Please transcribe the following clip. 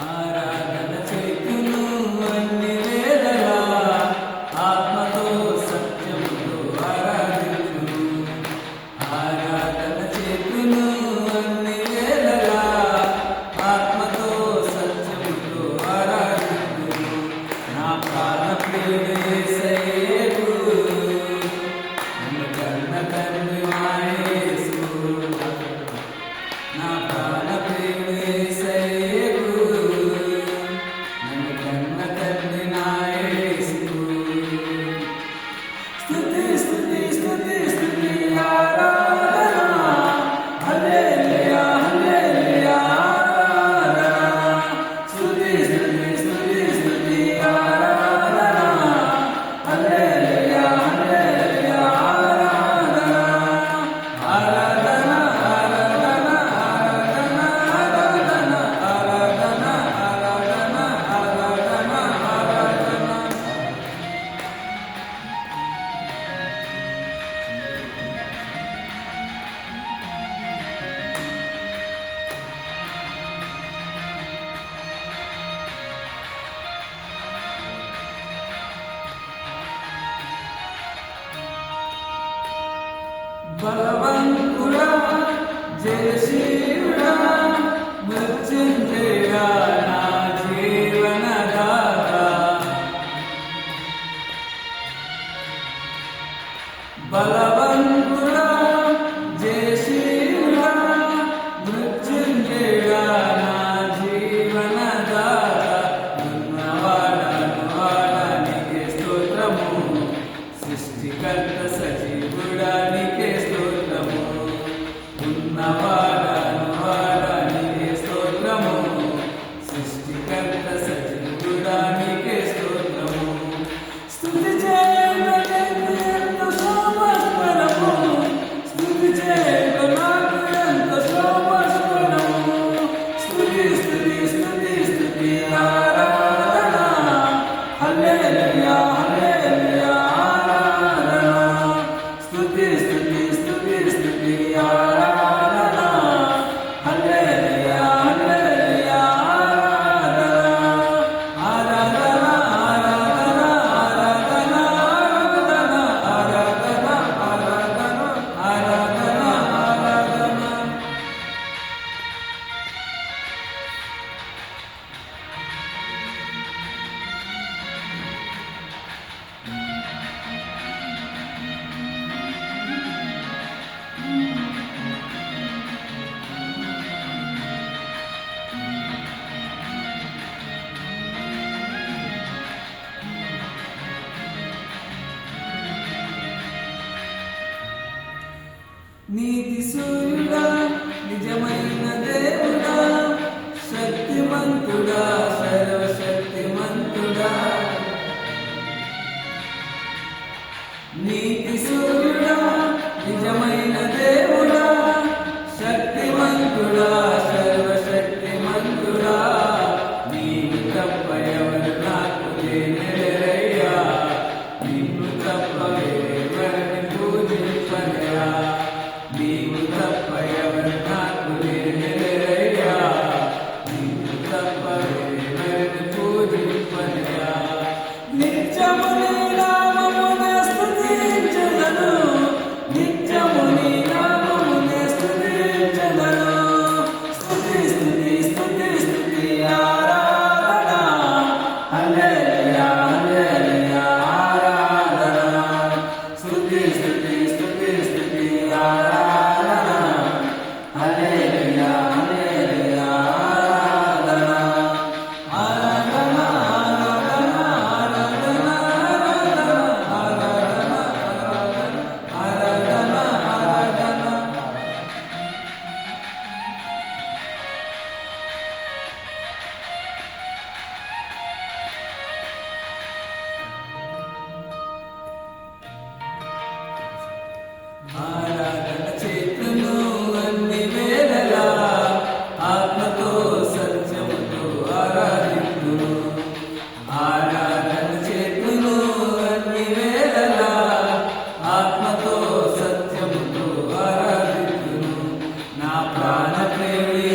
ఆరాధన చేతును అన్ని వేళలా ఆత్మతో సత్యముతో ఆరాధించును. ఆరాధన చేతును అన్ని వేళలా ఆత్మతో సత్యముతో ఆరాధించును. నా ప్రాణ ప్రియుడు యేసయ్యేకు నన్ను కన్న తండ్రి మా యేసు. నా ప్రాణ ప్రియుడు యేసయ్యేకు నన్ను కన్న తండ్రి నా యేసు. స్తుతి స్తుతి స్తుతి స్తుతి ఆరాధన హల్లెలూయా హల్లెలూయా ఆరాధన. స్తుతి స్తుతి స్తుతి స్తుతి ఆరాధన హల్లెలూయా హల్లెలూయా ఆరాధన. ఆరాధన ఆరాధన ఆరాధన ఆరాధన ఆరాధన ఆరాధన ఆరాధన ఆరాధన. బలవంతుడా జయశీలుడా మృత్యుంజయుడా నా జీవనదాత. బలవంతుడా జయశీలుడా మృత్యుంజయుడా నా జీవనదాత. ఉన్నవాడానికి స్తోత్రము సృష్టికర్త సజీవుడానికి స్తోత్రము. ఉన్నవాడానికి స్తోత్రము సృష్టికర్త సజీవుడానికి స్తోత్రము. స్తుతి చేయగలిగిన ఎంత శోభస్వరము, స్తుతి చేయగలిగిన ఎంత శోభస్వరము. స్తుతి స్తుతి స్తుతి స్తుతి ఆరాధన హల్లెలూయా హల్లెలూయా ఆరాధన. స్తుతి స్తుతి స్తుతి స్తుతి ఆరాధన హల్లెలూయా హల్లెలూయా ఆరాధన. ఆరాధన ఆరాధన ఆరాధన ఆరాధన ఆరాధన ఆరాధన ఆరాధన. నీతి సూర్యుడా నిజమైన దేవుడా శక్తిమంతుడా సర్వశక్తిమంతుడా. నీతి సూర్యుడా నిజమైన దేవుడా శక్తిమంతుడా సర్వశక్తిమంతుడా. నీవు తప్ప ఎవరు నాకు లేరయ్యా, నిన్ను తప్ప వేరెవరిని పూజింపనయా. నీవు తప్ప ఎవరు నాకు లేరయ్యా, నిన్ను తప్ప వేరెవరిని పూజింపనయా. నిత్యము నీ నామమునే స్తుతించెదను, నిత్యము నీ నామమునే స్తుతించెదను. స్తుతి స్తుతి స్తుతి స్తుతి ఆరాధన హల్లెలూయా హల్లెలూయా ఆరాధన. స్తుతి స్తుతి స్తుతి స్తుతి ఆరాధన హల్లెలూయా హల్లెలూయా ఆరాధన. ఆరాధన ఆరాధన ఆరాధన ఆరాధన ఆరాధన ఆరాధన. ఆరాధన చేతును అన్ని వేళలా ఆత్మతో సత్యముతో ఆరాధింతును. ఆరాధన చేతును అన్ని వేళలా ఆత్మతో సత్యముతో ఆరాధింతును. నా ప్రాణ ప్రేమి